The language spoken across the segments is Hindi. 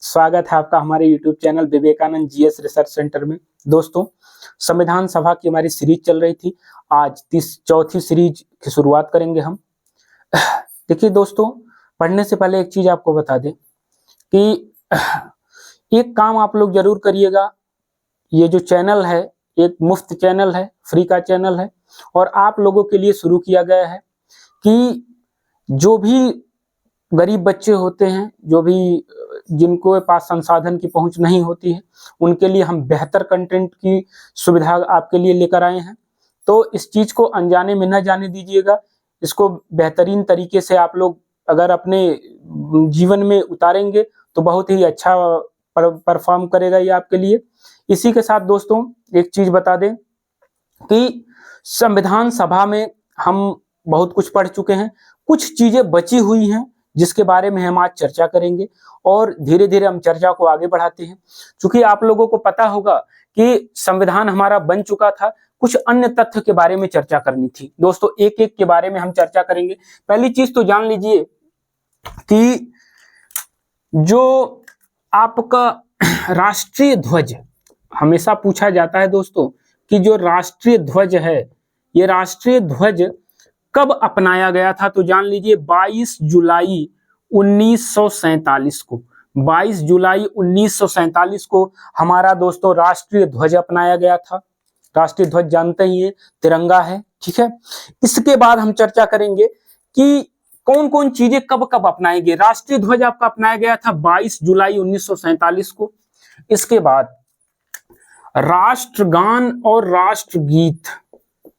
स्वागत है आपका हमारे YouTube channel Vivekananda GS research centre में। दोस्तों, संविधान सभा की हमारी सीरीज चल रही थी। आज चौथी सीरीज की शुरुआत करेंगे हम। देखिए दोस्तों, पढ़ने से पहले एक चीज आपको बता दें कि एक काम आप लोग जरूर करिएगा। ये जो चैनल है एक मुफ्त चैनल है, फ्री का चैनल है और आप लोगों के लिए शुरू किया गया है कि जो भी गरीब बच्चे होते हैं, जो भी जिनको पास संसाधन की पहुंच नहीं होती है, उनके लिए हम बेहतर कंटेंट की सुविधा आपके लिए लेकर आए हैं। तो इस चीज को अनजाने में न जाने दीजिएगा। इसको बेहतरीन तरीके से आप लोग अगर अपने जीवन में उतारेंगे तो बहुत ही अच्छा परफॉर्म करेगा ये आपके लिए। इसी के साथ दोस्तों एक चीज बता दें कि संविधान सभा में हम बहुत कुछ पढ़ चुके हैं, कुछ चीजें बची हुई हैं जिसके बारे में हम आज चर्चा करेंगे और धीरे धीरे हम चर्चा को आगे बढ़ाते हैं। क्योंकि आप लोगों को पता होगा कि संविधान हमारा बन चुका था, कुछ अन्य तथ्य के बारे में चर्चा करनी थी। दोस्तों एक एक के बारे में हम चर्चा करेंगे। पहली चीज तो जान लीजिए कि जो आपका राष्ट्रीय ध्वज, हमेशा पूछा जाता है दोस्तों कि जो राष्ट्रीय ध्वज है, ये राष्ट्रीय ध्वज कब अपनाया गया था? तो जान लीजिए 22 जुलाई 1947 को। 22 जुलाई 1947 को हमारा दोस्तों राष्ट्रीय ध्वज अपनाया गया था। राष्ट्रीय ध्वज जानते ही हैं, तिरंगा है, ठीक है। इसके बाद हम चर्चा करेंगे कि कौन कौन चीजें कब कब अपनाएंगे। राष्ट्रीय ध्वज आपका अपनाया गया था 22 जुलाई 1947 को। इसके बाद राष्ट्रगान और राष्ट्रगीत,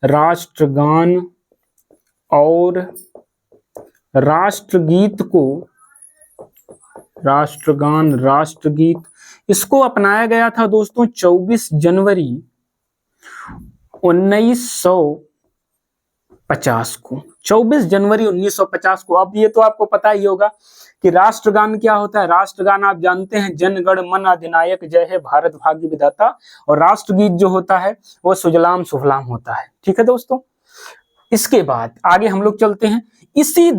राष्ट्रगान और राष्ट्रगीत को, राष्ट्रगान राष्ट्रगीत, इसको अपनाया गया था दोस्तों 24 जनवरी 1950 को। 24 जनवरी 1950 को। अब ये तो आपको पता ही होगा कि राष्ट्रगान क्या होता है। राष्ट्रगान आप जानते हैं, जन गण मन अधिनायक जय है भारत भाग्य विधाता। और राष्ट्रगीत जो होता है वो सुजलाम सुफलाम होता है, ठीक है दोस्तों। इसके बाद आगे हम लोग चलते हैं। इसी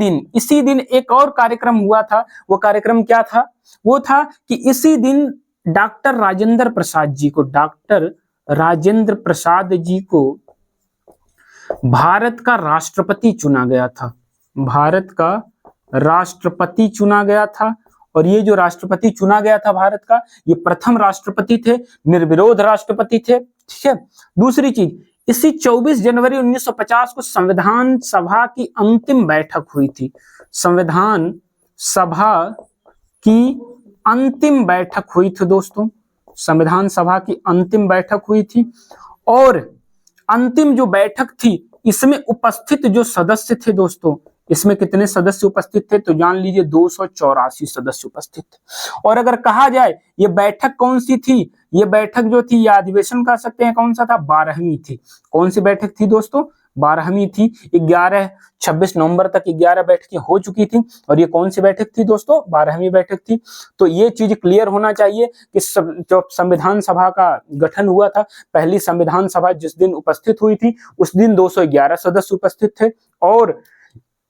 दिन एक और कार्यक्रम हुआ था। वो कार्यक्रम क्या था? वो था कि इसी दिन डॉक्टर राजेंद्र प्रसाद जी को भारत का राष्ट्रपति चुना गया था। भारत का राष्ट्रपति चुना गया था। और ये जो राष्ट्रपति चुना गया था भारत का, ये प्रथम राष्ट्रपति थे, निर्विरोध राष्ट्रपति थे, ठीक है। दूसरी चीज, इसी 24 जनवरी 1950 को संविधान सभा की अंतिम बैठक हुई थी। संविधान सभा की अंतिम बैठक हुई थी दोस्तों। संविधान सभा की अंतिम बैठक हुई थी और अंतिम जो बैठक थी इसमें उपस्थित जो सदस्य थे दोस्तों, इसमें कितने सदस्य उपस्थित थे? तो जान लीजिए 284 सदस्य उपस्थित थे। और अगर कहा जाए ये बैठक कौन सी थी, ये बैठक जो थी, ये अधिवेशन कह सकते हैं, कौन सा था? 12वीं थी। कौन सी बैठक थी दोस्तों? 12वीं थी। 26 नवंबर तक 11 बैठकें हो चुकी थी और ये कौन सी बैठक थी दोस्तों? 12वीं बैठक थी। तो ये चीज क्लियर होना चाहिए कि जो संविधान सभा का गठन हुआ था, पहली संविधान सभा जिस दिन उपस्थित हुई थी उस दिन 211 सदस्य उपस्थित थे और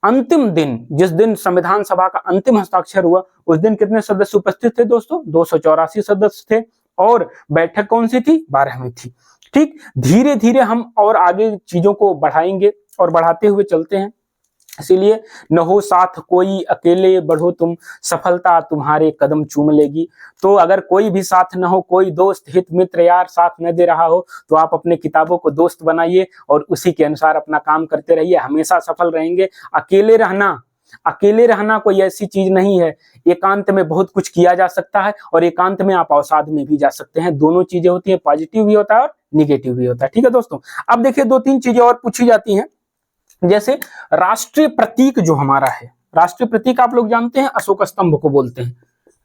अंतिम दिन, जिस दिन संविधान सभा का अंतिम हस्ताक्षर हुआ, उस दिन कितने सदस्य उपस्थित थे दोस्तों? 284 सदस्य थे। और बैठक कौन सी थी? 12वीं थी, ठीक। धीरे धीरे हम और आगे चीजों को बढ़ाएंगे और बढ़ाते हुए चलते हैं। इसीलिए न हो साथ कोई, अकेले बढ़ो तुम, सफलता तुम्हारे कदम चूम लेगी। तो अगर कोई भी साथ न हो, कोई दोस्त हित मित्र यार साथ न दे रहा हो, तो आप अपने किताबों को दोस्त बनाइए और उसी के अनुसार अपना काम करते रहिए, हमेशा सफल रहेंगे। अकेले रहना कोई ऐसी चीज नहीं है। एकांत में बहुत कुछ किया जा सकता है और एकांत में आप अवसाद में भी जा सकते हैं। दोनों चीजें होती हैं, पॉजिटिव भी होता है और निगेटिव भी होता है, ठीक है दोस्तों। अब देखिए 2-3 चीजें और पूछी जाती हैं, जैसे राष्ट्रीय प्रतीक जो हमारा है, राष्ट्रीय प्रतीक आप लोग जानते हैं अशोक स्तंभ को बोलते हैं।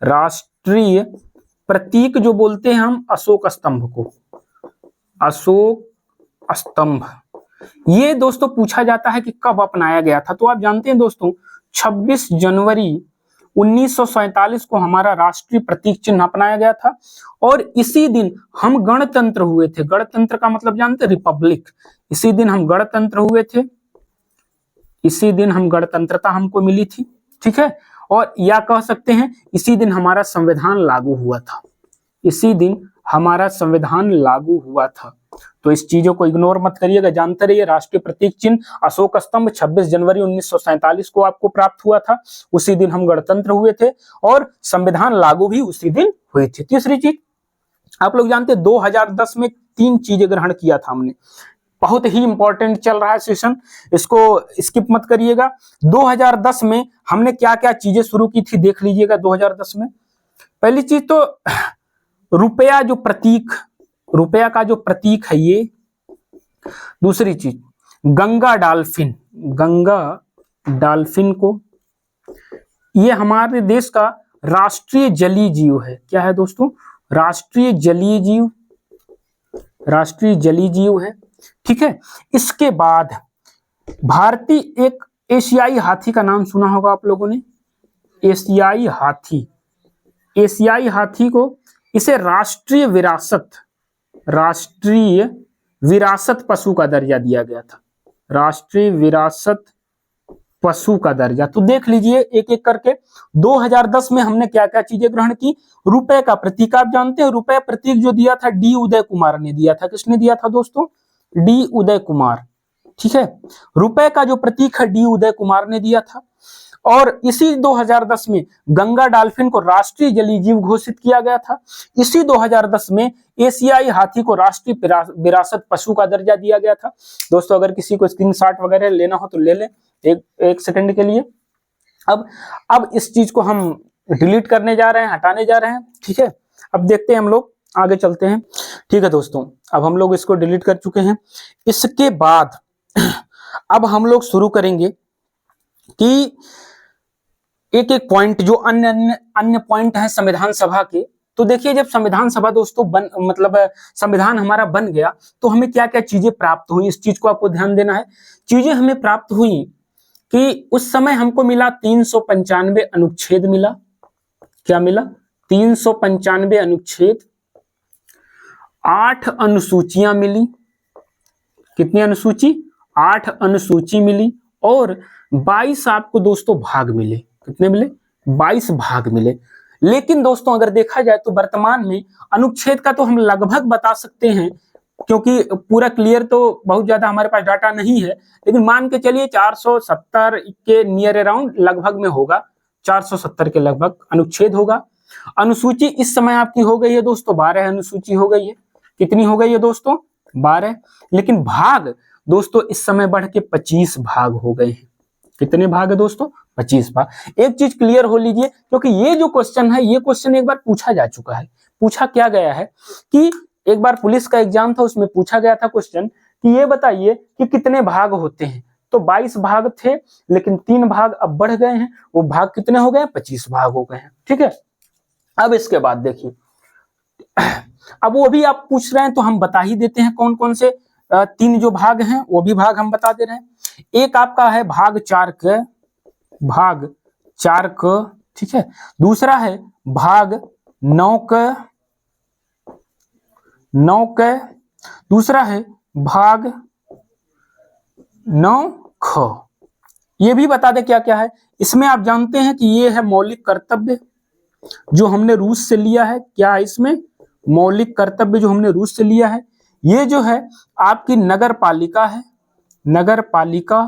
राष्ट्रीय प्रतीक जो बोलते हैं हम अशोक स्तंभ को, अशोक स्तंभ। ये दोस्तों पूछा जाता है कि कब अपनाया गया था। तो आप जानते हैं दोस्तों 26 जनवरी 1947 को हमारा राष्ट्रीय प्रतीक चिन्ह अपनाया गया था और इसी दिन हम गणतंत्र हुए थे। गणतंत्र का मतलब जानते हैं? रिपब्लिक। इसी दिन हम गणतंत्र हुए थे, इसी दिन हम गणतंत्रता हमको मिली थी, ठीक है। और या कह सकते हैं इसी दिन हमारा संविधान लागू हुआ था, इसी दिन हमारा संविधान लागू हुआ था। तो इस चीजों को इग्नोर मत करिएगा, जानते रहिए। राष्ट्रीय प्रतीक चिन्ह अशोक स्तंभ 26 जनवरी 1947 को आपको प्राप्त हुआ था, उसी दिन हम गणतंत्र हुए थे और संविधान लागू भी उसी दिन हुई थी। तीसरी चीज आप लोग जानते हैं 2010 में 3 चीजें ग्रहण किया था हमने, बहुत ही इंपॉर्टेंट चल रहा है सेशन, इसको स्किप मत करिएगा। 2010 में हमने क्या क्या चीजें शुरू की थी देख लीजिएगा। 2010 में पहली चीज तो रुपया जो प्रतीक, रुपया का जो प्रतीक है ये। दूसरी चीज गंगा डॉल्फिन, गंगा डॉल्फिन को, ये हमारे देश का राष्ट्रीय जलीय जीव है। क्या है दोस्तों? राष्ट्रीय जलीय जीव, राष्ट्रीय जलीय जीव है। ठीक है, इसके बाद भारतीय एक एशियाई हाथी का नाम सुना होगा आप लोगों ने, एशियाई हाथी। एशियाई हाथी को इसे राष्ट्रीय विरासत, राष्ट्रीय विरासत पशु का दर्जा दिया गया था, राष्ट्रीय विरासत पशु का दर्जा। तो देख लीजिए एक एक करके। 2010 में हमने क्या क्या चीजें ग्रहण की। रुपए का प्रतीक आप जानते हैं, रुपए प्रतीक जो दिया था डी उदय कुमार ने दिया था। किसने दिया था दोस्तों? डी उदय कुमार। ठीक है, रुपए का जो प्रतीक है डी उदय कुमार ने दिया था। और इसी 2010 में गंगा डॉल्फिन को राष्ट्रीय जलीय जीव घोषित किया गया था। इसी 2010 में एशियाई हाथी को राष्ट्रीय विरासत पशु का दर्जा दिया गया था। दोस्तों अगर किसी को स्क्रीनशॉट वगैरह लेना हो तो ले लें एक सेकंड के लिए। अब इस चीज को हम डिलीट करने जा रहे हैं, हटाने जा रहे हैं। ठीक है, अब देखते हैं हम लोग आगे चलते हैं। ठीक है दोस्तों, अब हम लोग इसको डिलीट कर चुके हैं। इसके बाद अब हम लोग शुरू करेंगे कि एक एक पॉइंट जो अन्य पॉइंट है संविधान सभा के। तो देखिए जब संविधान सभा दोस्तों मतलब संविधान हमारा बन गया तो हमें क्या क्या चीजें प्राप्त हुई, इस चीज को आपको ध्यान देना है। चीजें हमें प्राप्त हुई कि उस समय हमको मिला 395 अनुच्छेद मिला। क्या मिला? 395 अनुच्छेद, 8 अनुसूचियां मिली। कितनी अनुसूची? 8 अनुसूची मिली और 22 आपको दोस्तों भाग मिले। कितने मिले? 22 भाग मिले। लेकिन दोस्तों अगर देखा जाए तो वर्तमान में अनुच्छेद का तो हम लगभग बता सकते हैं, क्योंकि पूरा क्लियर तो बहुत ज्यादा हमारे पास डाटा नहीं है, लेकिन मान के चलिए 470 के नियर अराउंड लगभग में होगा, 470 के लगभग अनुच्छेद होगा। अनुसूची इस समय आपकी हो गई है दोस्तों 12 अनुसूची हो गई है। कितनी हो गई है दोस्तों? 12। लेकिन भाग दोस्तों इस समय बढ़ के 25 भाग हो गए हैं। कितने भाग है दोस्तों? 25 भाग। एक चीज क्लियर हो लीजिए, क्योंकि ये जो क्वेश्चन है ये क्वेश्चन एक बार पूछा जा चुका है। पूछा क्या गया है कि एक बार पुलिस का एग्जाम था, उसमें पूछा गया था क्वेश्चन कि ये बताइए कि कितने भाग होते हैं। तो 22 भाग थे, लेकिन 3 भाग अब बढ़ गए हैं। वो भाग कितने हो गए? 25 भाग हो गए हैं। ठीक है, अब इसके बाद देखिए, अब वो भी आप पूछ रहे हैं तो हम बता ही देते हैं कौन कौन से 3 जो भाग हैं, वो भी भाग हम बता दे रहे हैं। एक आपका है भाग 4 क, भाग 4 क। ठीक है, दूसरा है भाग 9 क, 9 क। दूसरा है भाग 9 ख। ये भी बता दे क्या क्या है इसमें। आप जानते हैं कि ये है मौलिक कर्तव्य जो हमने रूस से लिया है। क्या है इसमें? मौलिक कर्तव्य जो हमने रूस से लिया है। ये जो है आपकी नगर पालिका है, नगर पालिका।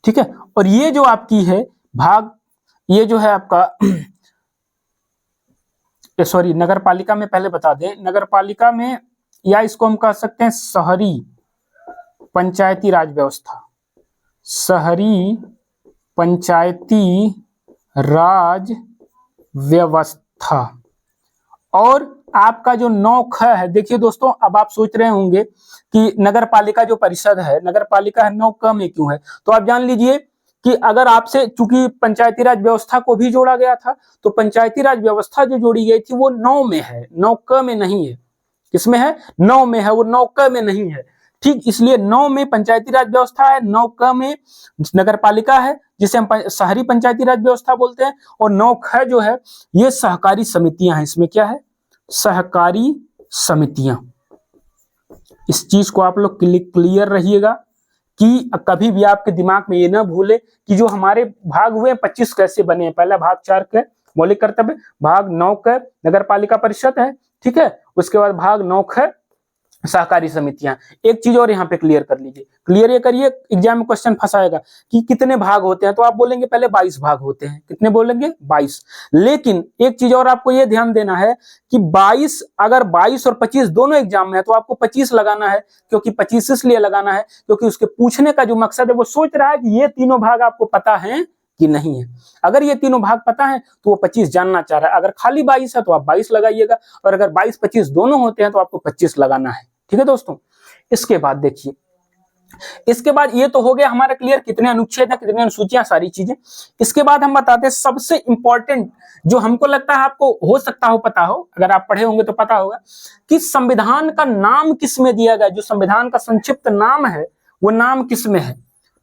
ठीक है, और ये जो आपकी है भाग, ये जो है आपका सॉरी, नगर पालिका में पहले बता दें, नगर पालिका में या इसको हम कह सकते हैं शहरी पंचायती राज व्यवस्था, शहरी पंचायती राज व्यवस्था। और आपका जो 9 ख है, देखिए दोस्तों अब आप सोच रहे होंगे कि नगर पालिका जो परिषद है, नगर पालिका है 9 क में क्यों है। तो आप जान लीजिए कि अगर आपसे, चूंकि पंचायती राज व्यवस्था को भी जोड़ा गया था, तो पंचायती राज व्यवस्था जो जोड़ी गई थी वो 9 में है, 9 क में नहीं है। किसमें है? 9 में है, वो 9 क में नहीं है। ठीक, इसलिए 9 में पंचायती राज व्यवस्था है, 9 क में नगर पालिका है जिसे हम शहरी पंचायती राज व्यवस्था बोलते हैं, और 9 ख जो है ये सहकारी समितियां हैं। इसमें क्या है? सहकारी समितियां। इस चीज को आप लोग क्लियर रहिएगा कि कभी भी आपके दिमाग में ये ना भूले कि जो हमारे भाग हुए 25 कैसे बने हैं। पहला भाग 4 के मौलिक कर्तव्य, भाग 9 का नगर पालिका परिषद है, ठीक है, उसके बाद भाग 9 है सहकारी समितियां। एक चीज और यहाँ पे क्लियर कर लीजिए, क्लियर ये करिए, एग्जाम में क्वेश्चन फंसाएगा कि कितने भाग होते हैं, तो आप बोलेंगे पहले 22 भाग होते हैं। कितने बोलेंगे? 22। लेकिन एक चीज और आपको ये ध्यान देना है कि 22, अगर 22 और 25 दोनों एग्जाम में है तो आपको 25 लगाना है। क्योंकि 25 इसलिए लगाना है क्योंकि उसके पूछने का जो मकसद है वो सोच रहा है कि ये तीनों भाग आपको पता है कि नहीं है। अगर ये तीनों भाग पता है तो वो 25 जानना चाह रहा है। अगर खाली 22 है तो आप 22 लगाइएगा, और अगर 22-25 दोनों होते हैं तो आपको 25 लगाना है। ठीक है दोस्तों, इसके बाद देखिए, इसके बाद ये तो हो गया हमारा क्लियर कितने अनुच्छेद है, कितने अनुसूचियां, सारी चीजें। इसके बाद हम बताते हैं सबसे इंपॉर्टेंट, जो हमको लगता है आपको हो सकता हो पता हो, अगर आप पढ़े होंगे तो पता होगा कि संविधान का नाम किस में दिया गया। जो संविधान का संक्षिप्त नाम है वो नाम किस में है?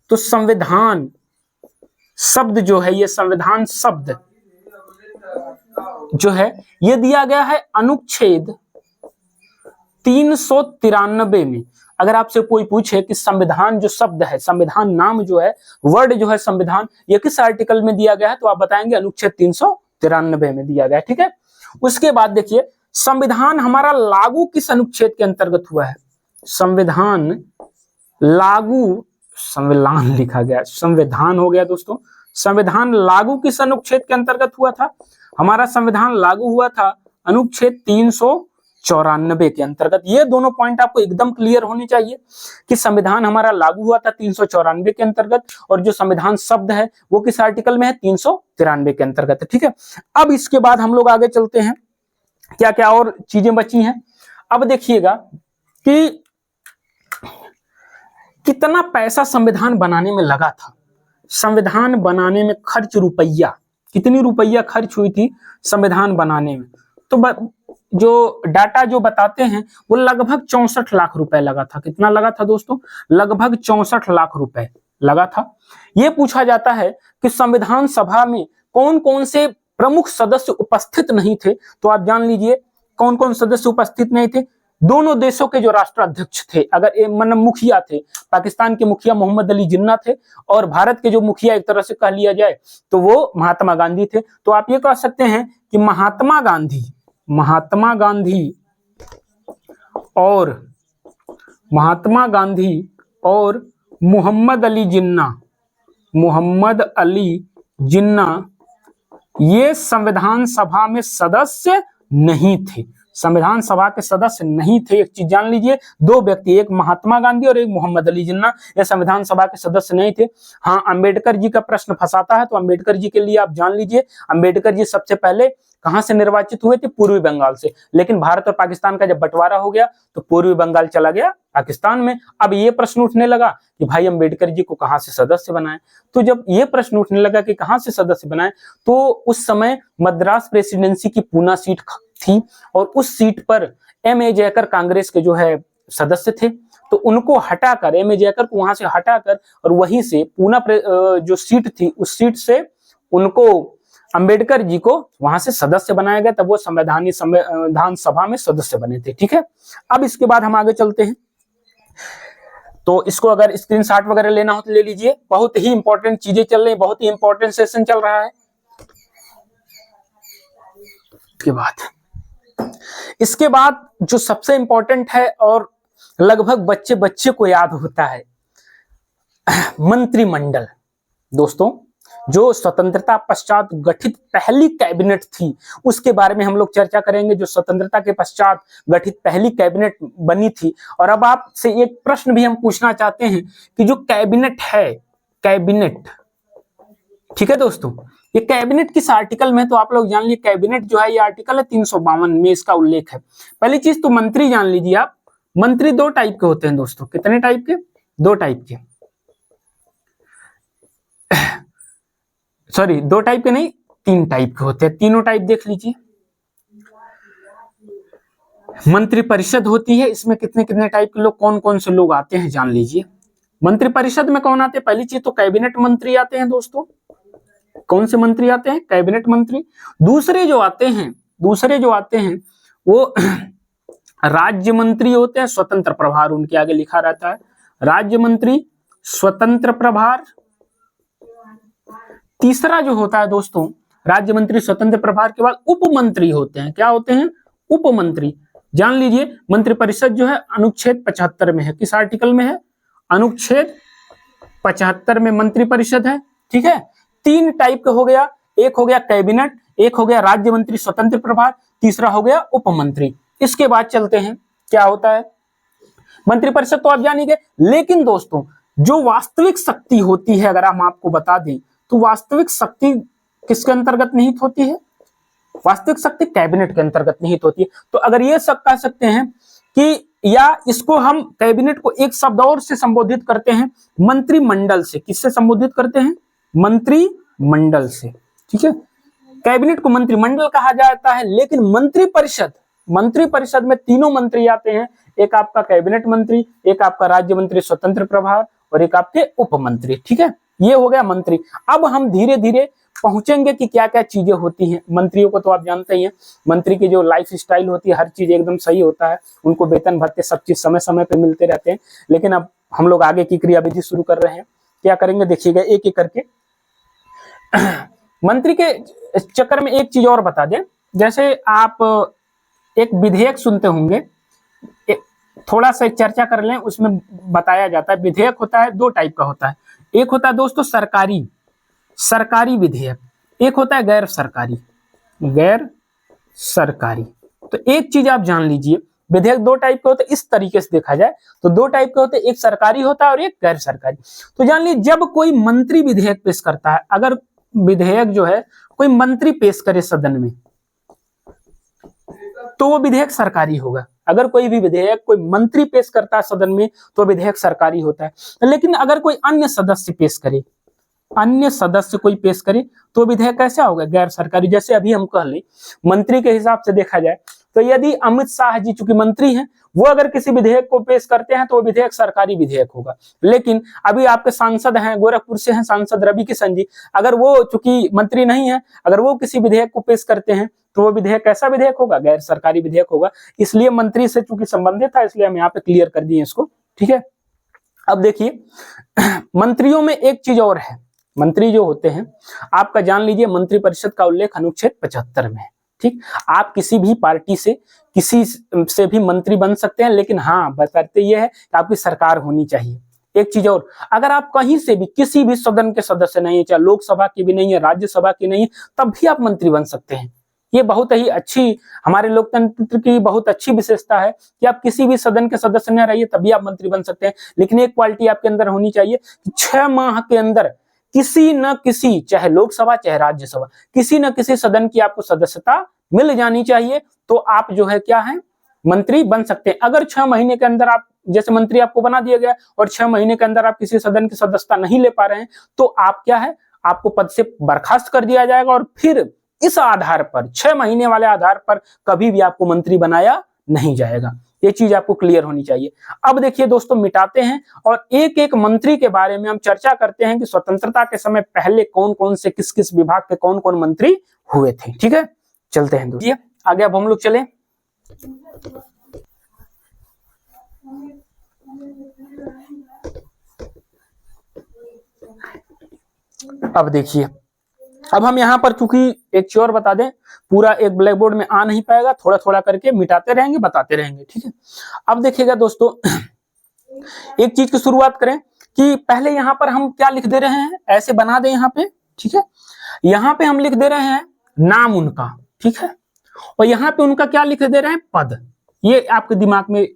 तो संविधान शब्द जो है, ये संविधान शब्द जो है ये दिया गया है अनुच्छेद 393 में। अगर आपसे कोई पूछे कि संविधान जो शब्द है, संविधान नाम जो है, वर्ड जो है संविधान, ये किस आर्टिकल में दिया गया है, तो आप बताएंगे अनुच्छेद 393 में दिया गया है। ठीक है, उसके बाद देखिए संविधान हमारा लागू किस अनुच्छेद के अंतर्गत हुआ है? संविधान लागू, संविधान लिखा गया, संविधान हो गया दोस्तों। संविधान लागू किस अनुच्छेद के अंतर्गत हुआ था? हमारा संविधान लागू हुआ था अनुच्छेद 394 के अंतर्गत। ये दोनों पॉइंट आपको एकदम क्लियर होनी चाहिए कि संविधान हमारा लागू हुआ था 394 के अंतर्गत, और जो संविधान शब्द है वो किस आर्टिकल में है? 393 के अंतर्गत है। ठीक है, अब इसके बाद हम लोग आगे चलते हैं, क्या क्या और चीजें बची हैं। अब देखिएगा कि कितना पैसा संविधान बनाने में लगा था। संविधान बनाने में खर्च रुपया, कितनी रुपया खर्च हुई थी संविधान बनाने में? तो जो डाटा जो बताते हैं वो लगभग 64 लाख रुपए लगा था। कितना लगा था दोस्तों? लगभग 64 लाख रुपए लगा था। ये पूछा जाता है कि संविधान सभा में कौन कौन से प्रमुख सदस्य उपस्थित नहीं थे, तो आप जान लीजिए कौन कौन सदस्य उपस्थित नहीं थे। दोनों देशों के जो राष्ट्राध्यक्ष थे, अगर मतलब मुखिया थे, पाकिस्तान के मुखिया मोहम्मद अली जिन्ना थे, और भारत के जो मुखिया एक तरह से कह लिया जाए तो वो महात्मा गांधी थे। तो आप ये कह सकते हैं कि महात्मा गांधी और मोहम्मद अली जिन्ना ये संविधान सभा में सदस्य नहीं थे, संविधान सभा के सदस्य नहीं थे। एक चीज जान लीजिए, दो व्यक्ति, एक महात्मा गांधी और एक मोहम्मद अली जिन्ना, ये संविधान सभा के सदस्य नहीं थे। हाँ, अंबेडकर जी का प्रश्न फंसाता है, तो अंबेडकर जी के लिए आप जान लीजिए, अंबेडकर जी सबसे पहले कहां से निर्वाचित हुए थे? पूर्वी बंगाल से। लेकिन भारत और पाकिस्तान का जब बंटवारा हो गया तो पूर्वी बंगाल चला गया पाकिस्तान में। अब ये प्रश्न उठने लगा कि भाई अंबेडकर जी को कहां से सदस्य बनाए। तो जब ये प्रश्न उठने लगा कि कहां से सदस्य बनाए, तो उस समय मद्रास प्रेसिडेंसी की पूना सीट थी, और उस सीट पर M.A. जयकर कांग्रेस के जो है सदस्य थे, तो उनको हटाकर, M.A. जयकर को वहां से हटाकर और वहीं से पूना जो सीट थी उस सीट से उनको अंबेडकर जी को वहां से सदस्य बनाया गया, तब वो संविधान सभा में सदस्य बने थे। ठीक है, अब इसके बाद हम आगे चलते हैं। तो इसको अगर स्क्रीनशॉट वगैरह लेना हो तो ले लीजिए, बहुत ही इंपॉर्टेंट चीजें चल रही, बहुत ही इंपॉर्टेंट सेशन चल रहा है। इसके बाद जो सबसे इंपॉर्टेंट है और लगभग बच्चे बच्चे को याद होता है, मंत्रिमंडल। दोस्तों, जो स्वतंत्रता पश्चात गठित पहली कैबिनेट थी उसके बारे में हम लोग चर्चा करेंगे, जो स्वतंत्रता के पश्चात गठित पहली कैबिनेट बनी थी। और अब आपसे एक प्रश्न भी हम पूछना चाहते हैं कि जो कैबिनेट है, कैबिनेट, ठीक है दोस्तों, ये कैबिनेट किस आर्टिकल में है? तो आप लोग जान लीजिए, कैबिनेट जो है ये आर्टिकल है 352 में इसका उल्लेख है। पहली चीज तो मंत्री जान लीजिए आप, मंत्री दो टाइप के होते हैं दोस्तों। कितने टाइप के? दो टाइप के, सॉरी दो टाइप के नहीं, तीन टाइप के होते हैं। तीनों टाइप देख लीजिए। मंत्रिपरिषद होती है, इसमें कितने कितने टाइप के लोग, कौन कौन से लोग आते हैं जान लीजिए। मंत्रिपरिषद में कौन आते हैं? पहली चीज तो कैबिनेट मंत्री आते हैं दोस्तों। कौन से मंत्री आते हैं? कैबिनेट मंत्री। दूसरे जो आते हैं वो राज्य मंत्री होते हैं, स्वतंत्र प्रभार उनके आगे लिखा रहता है, राज्य मंत्री। स्वतंत्र प्रभार। तीसरा जो होता है दोस्तों राज्य मंत्री स्वतंत्र प्रभार के बाद उप मंत्री होते हैं। क्या होते हैं? उप मंत्री। जान लीजिए मंत्रिपरिषद जो है अनुच्छेद 75 में है। किस आर्टिकल में है? अनुच्छेद 75 में मंत्रिपरिषद है। ठीक है, तीन टाइप का हो गया, एक हो गया कैबिनेट, एक हो गया राज्य मंत्री स्वतंत्र प्रभार, तीसरा हो गया उप मंत्री। इसके बाद चलते हैं क्या होता है। मंत्रिपरिषद तो आप जान ही गए, लेकिन दोस्तों जो वास्तविक शक्ति होती है अगर हम आपको बता दें तो वास्तविक शक्ति किसके अंतर्गत निहित होती है? वास्तविक शक्ति कैबिनेट के अंतर्गत निहित होती है। तो अगर ये सब कह सकते हैं कि या इसको हम कैबिनेट को एक शब्द और से संबोधित करते हैं, मंत्रिमंडल से। किससे संबोधित करते हैं? मंत्रिमंडल से। ठीक है, कैबिनेट को मंत्रिमंडल कहा जाता है, लेकिन मंत्रिपरिषद में तीनों मंत्री आते हैं। एक आपका कैबिनेट मंत्री, एक आपका राज्य मंत्री स्वतंत्र प्रभार और एक आपके उप मंत्री। ठीक है, ये हो गया मंत्री। अब हम धीरे धीरे पहुंचेंगे कि क्या क्या चीजें होती हैं। मंत्रियों को तो आप जानते ही हैं, मंत्री की जो लाइफ स्टाइल होती है हर चीज एकदम सही होता है, उनको वेतन भत्ते सब चीज समय समय पे मिलते रहते हैं। लेकिन अब हम लोग आगे की क्रियाविधि शुरू कर रहे हैं। क्या करेंगे देखिएगा एक एक करके। मंत्री के चक्कर में एक चीज और बता दें, जैसे आप एक विधेयक सुनते होंगे, थोड़ा सा चर्चा कर लें, उसमें बताया जाता है विधेयक होता है दो टाइप का होता है। एक होता है दोस्तों सरकारी विधेयक, एक होता है गैर सरकारी। तो एक चीज आप जान लीजिए, विधेयक दो टाइप के होते हैं। इस तरीके से देखा जाए तो दो टाइप के होते हैं, एक सरकारी होता है और एक गैर सरकारी। तो जान लीजिए जब कोई मंत्री विधेयक पेश करता है, अगर विधेयक जो है कोई मंत्री पेश करे सदन में तो वो विधेयक सरकारी होगा। अगर कोई भी विधेयक कोई मंत्री पेश करता है सदन में तो विधेयक सरकारी होता है। लेकिन अगर कोई अन्य सदस्य कोई पेश करे तो विधेयक कैसा होगा? गैर सरकारी। जैसे अभी हम कह लें मंत्री के हिसाब से देखा जाए तो यदि अमित शाह जी चूंकि मंत्री हैं, वो अगर किसी विधेयक को पेश करते हैं तो वो विधेयक सरकारी विधेयक होगा। लेकिन अभी आपके सांसद हैं, गोरखपुर से हैं सांसद रवि किशन जी, अगर वो चूंकि मंत्री नहीं है, अगर वो किसी विधेयक को पेश करते हैं तो वो विधेयक कैसा विधेयक होगा? गैर सरकारी विधेयक होगा। इसलिए मंत्री से चूंकि संबंधित था इसलिए हम यहाँ पे क्लियर कर दिए इसको। ठीक है, अब देखिए मंत्रियों में एक चीज और है। मंत्री जो होते हैं आपका जान लीजिए मंत्रिपरिषद का उल्लेख अनुच्छेद 75 में है। ठीक, आप किसी भी पार्टी से किसी से भी मंत्री बन सकते हैं, लेकिन हाँ बशर्ते ये है कि आपकी सरकार होनी चाहिए। एक चीज और, अगर आप कहीं से भी किसी भी सदन के सदस्य नहीं है, चाहे लोकसभा की भी नहीं है, राज्यसभा की नहीं है, तब भी आप मंत्री बन सकते हैं। ये बहुत ही अच्छी हमारे लोकतंत्र की बहुत अच्छी विशेषता है कि आप किसी भी सदन के सदस्य न रहिए तभी आप मंत्री बन सकते हैं। लेकिन एक क्वालिटी आपके अंदर होनी चाहिए कि 6 माह के अंदर किसी न किसी, चाहे लोकसभा चाहे राज्यसभा, किसी न किसी सदन की आपको सदस्यता मिल जानी चाहिए, तो आप जो है क्या है मंत्री बन सकते हैं। अगर 6 महीने के अंदर आप जैसे मंत्री आपको बना दिया गया और 6 महीने के अंदर आप किसी सदन की सदस्यता नहीं ले पा रहे हैं तो आप क्या है, आपको पद से बर्खास्त कर दिया जाएगा और फिर इस आधार पर 6 महीने वाले आधार पर कभी भी आपको मंत्री बनाया नहीं जाएगा। ये चीज आपको क्लियर होनी चाहिए। अब देखिए दोस्तों मिटाते हैं और एक एक मंत्री के बारे में हम चर्चा करते हैं कि स्वतंत्रता के समय पहले कौन कौन से किस किस विभाग के कौन कौन मंत्री हुए थे। ठीक है, चलते हैं दोस्तों आगे। अब हम लोग चले अब देखिए, अब हम यहाँ पर चूंकि एक चीज और बता दें, पूरा एक ब्लैक बोर्ड में आ नहीं पाएगा, थोड़ा थोड़ा करके मिटाते रहेंगे बताते रहेंगे। ठीक है, अब देखिएगा दोस्तों एक चीज की शुरुआत करें कि पहले यहाँ पर हम क्या लिख दे रहे हैं, ऐसे बना दें यहाँ पे। ठीक है, यहाँ पे हम लिख दे रहे हैं नाम उनका। ठीक है, और यहाँ पे उनका क्या लिख दे रहे हैं? पद। ये आपके दिमाग में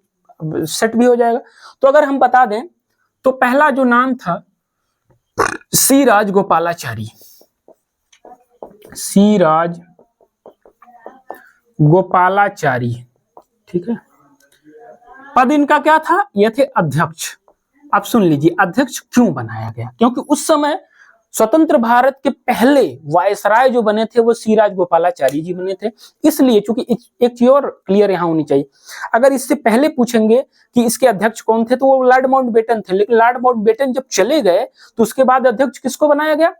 सेट भी हो जाएगा। तो अगर हम बता दें तो पहला जो नाम था सी राजगोपालाचारी, सी राजगोपालाचारी। ठीक है, पद इनका क्या था? ये थे अध्यक्ष। अब सुन लीजिए अध्यक्ष क्यों बनाया गया, क्योंकि उस समय स्वतंत्र भारत के पहले वायसराय जो बने थे वो सी राजगोपालाचारी जी बने थे। इसलिए चूंकि एक चीज और क्लियर यहाँ होनी चाहिए, अगर इससे पहले पूछेंगे कि इसके अध्यक्ष कौन थे तो वो लॉर्ड माउंटबेटन थे। लेकिन लॉर्ड माउंटबेटन जब चले गए तो उसके बाद अध्यक्ष किसको बनाया गया?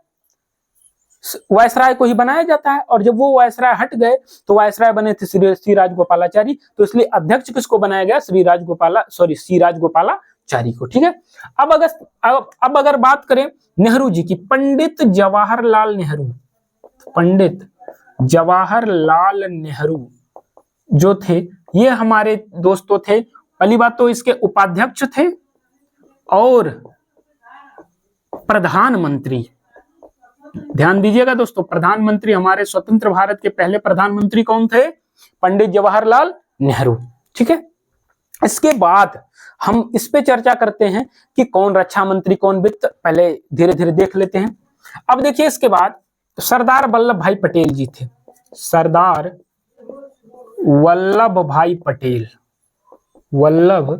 वायसराय को ही बनाया जाता है। और जब वो वायसराय हट गए तो वायसराय बने थे सी राजगोपालाचारी। तो इसलिए अध्यक्ष किसको बनाया गया? सी राजगोपालाचारी जारी को। ठीक है, अब अगर बात करें नेहरू जी की, पंडित जवाहरलाल नेहरू, पंडित जवाहरलाल नेहरू जो थे ये हमारे दोस्तों थे, पहली बात तो इसके उपाध्यक्ष थे और प्रधानमंत्री। ध्यान दीजिएगा दोस्तों, प्रधानमंत्री हमारे स्वतंत्र भारत के पहले प्रधानमंत्री कौन थे? पंडित जवाहरलाल नेहरू। ठीक है, इसके बाद हम इस पे चर्चा करते हैं कि कौन रक्षा मंत्री, कौन वित्त, पहले धीरे धीरे देख लेते हैं। अब देखिए इसके बाद सरदार वल्लभ भाई पटेल जी थे, सरदार वल्लभ भाई पटेल, वल्लभ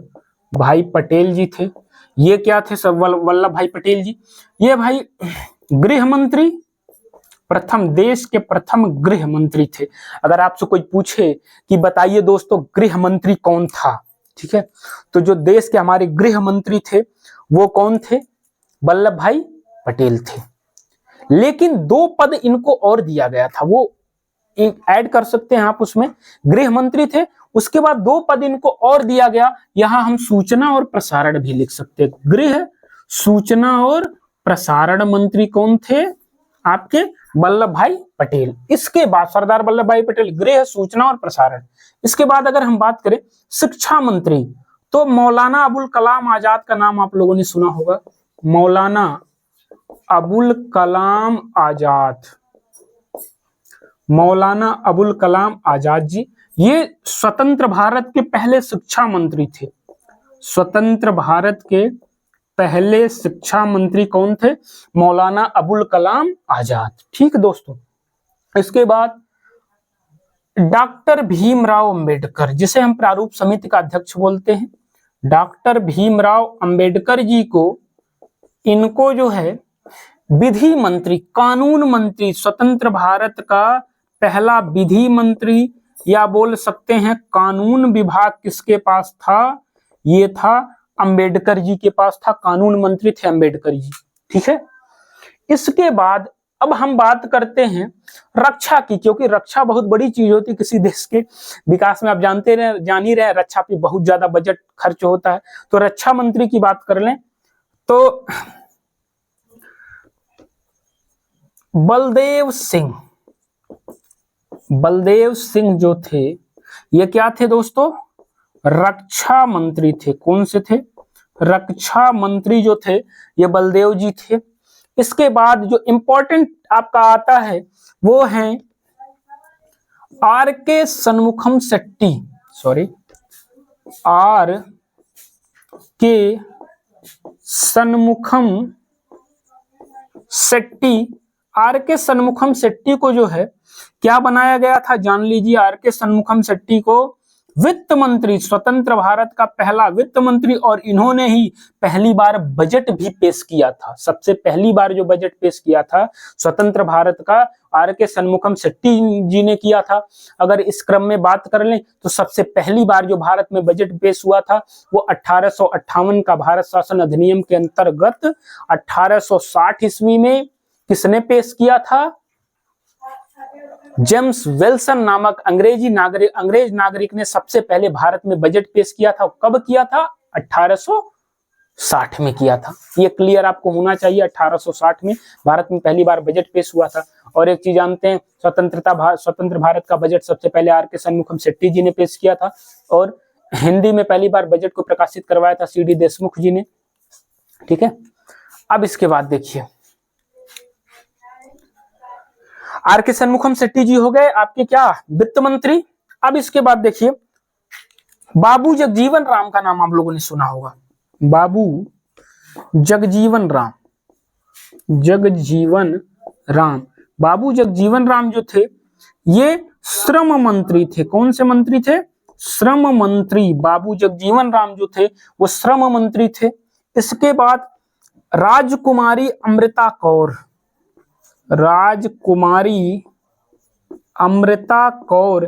भाई पटेल जी थे। ये क्या थे सब? वल्लभ भाई पटेल जी, ये भाई गृह मंत्री, प्रथम देश के प्रथम गृह मंत्री थे। अगर आपसे कोई पूछे कि बताइए दोस्तों गृह मंत्री कौन था, ठीक है, तो जो देश के हमारे गृह मंत्री थे वो कौन थे? वल्लभ भाई पटेल थे। लेकिन 2 पद इनको और दिया गया था, वो एक ऐड कर सकते हैं आप उसमें, गृह मंत्री थे, उसके बाद 2 पद इनको और दिया गया। यहां हम सूचना और प्रसारण भी लिख सकते हैं। गृह, सूचना और प्रसारण मंत्री कौन थे? आपके वल्लभ भाई पटेल। इसके बाद सरदार वल्लभ भाई पटेल, गृह, सूचना और प्रसारण। इसके बाद अगर हम बात करें शिक्षा मंत्री, तो मौलाना अबुल कलाम आजाद का नाम आप लोगों ने सुना होगा, मौलाना अबुल कलाम आजाद, मौलाना अबुल कलाम आजाद जी, ये स्वतंत्र भारत के पहले शिक्षा मंत्री थे। स्वतंत्र भारत के पहले शिक्षा मंत्री कौन थे? मौलाना अबुल कलाम आजाद। ठीक दोस्तों, इसके बाद डॉक्टर भीमराव अंबेडकर, जिसे हम प्रारूप समिति का अध्यक्ष बोलते हैं, डॉक्टर भीमराव अंबेडकर जी को, इनको जो है विधि मंत्री, कानून मंत्री, स्वतंत्र भारत का पहला विधि मंत्री, या बोल सकते हैं कानून विभाग किसके पास था? ये था अंबेडकर जी के पास था, कानून मंत्री थे अंबेडकर जी। ठीक है, इसके बाद अब हम बात करते हैं रक्षा की, क्योंकि रक्षा बहुत बड़ी चीज होती है किसी देश के विकास में। आप जान ही रहे रक्षा पे बहुत ज्यादा बजट खर्च होता है। तो रक्षा मंत्री की बात कर लें तो बलदेव सिंह, बलदेव सिंह जो थे ये क्या थे दोस्तों? रक्षा मंत्री थे। कौन से थे? रक्षा मंत्री जो थे ये बलदेव जी थे। इसके बाद जो इंपॉर्टेंट आपका आता है वो है आर के सन्मुखम शेट्टी, सॉरी, आर के सन्मुखम शेट्टी। आर के सन्मुखम शेट्टी को जो है क्या बनाया गया था? जान लीजिए, आर के सन्मुखम शेट्टी को वित्त मंत्री, स्वतंत्र भारत का पहला वित्त मंत्री, और इन्होंने ही पहली बार बजट भी पेश किया था। सबसे पहली बार जो बजट पेश किया था स्वतंत्र भारत का आर के सन्मुखम शेट्टी जी ने किया था। अगर इस क्रम में बात कर लें तो सबसे पहली बार जो भारत में बजट पेश हुआ था वो 1858 का भारत शासन अधिनियम के अंतर्गत 1860 ईस्वी में किसने पेश किया था? जेम्स विल्सन नामक अंग्रेज नागरिक ने सबसे पहले भारत में बजट पेश किया था। कब किया था? 1860 में किया था। ये क्लियर आपको होना चाहिए, 1860 में भारत में पहली बार बजट पेश हुआ था। और एक चीज जानते हैं, स्वतंत्र भारत का बजट सबसे पहले आर के सन्मुखम शेट्टी जी ने पेश किया था, और हिंदी में पहली बार बजट को प्रकाशित करवाया था सी डी देशमुख जी ने। ठीक है, अब इसके बाद देखिए आर के सन्मुखम शेट्टी जी हो गए आपके क्या? वित्त मंत्री। अब इसके बाद देखिए बाबू जगजीवन राम का नाम आप लोगों ने सुना होगा, बाबू जगजीवन राम, जगजीवन राम। बाबू जगजीवन राम जो थे ये श्रम मंत्री थे। कौन से मंत्री थे? श्रम मंत्री। बाबू जगजीवन राम जो थे वो श्रम मंत्री थे। इसके बाद राजकुमारी अमृता कौर, राजकुमारी अमृता कौर,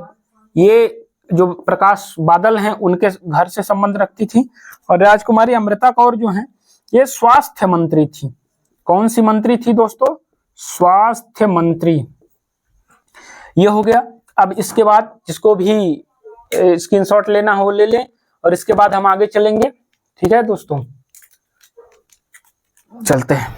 ये जो प्रकाश बादल हैं उनके घर से संबंध रखती थी। और राजकुमारी अमृता कौर जो हैं ये स्वास्थ्य मंत्री थी। कौन सी मंत्री थी दोस्तों? स्वास्थ्य मंत्री। ये हो गया। अब इसके बाद जिसको भी स्क्रीनशॉट लेना हो ले लें, और इसके बाद हम आगे चलेंगे। ठीक है दोस्तों, चलते हैं।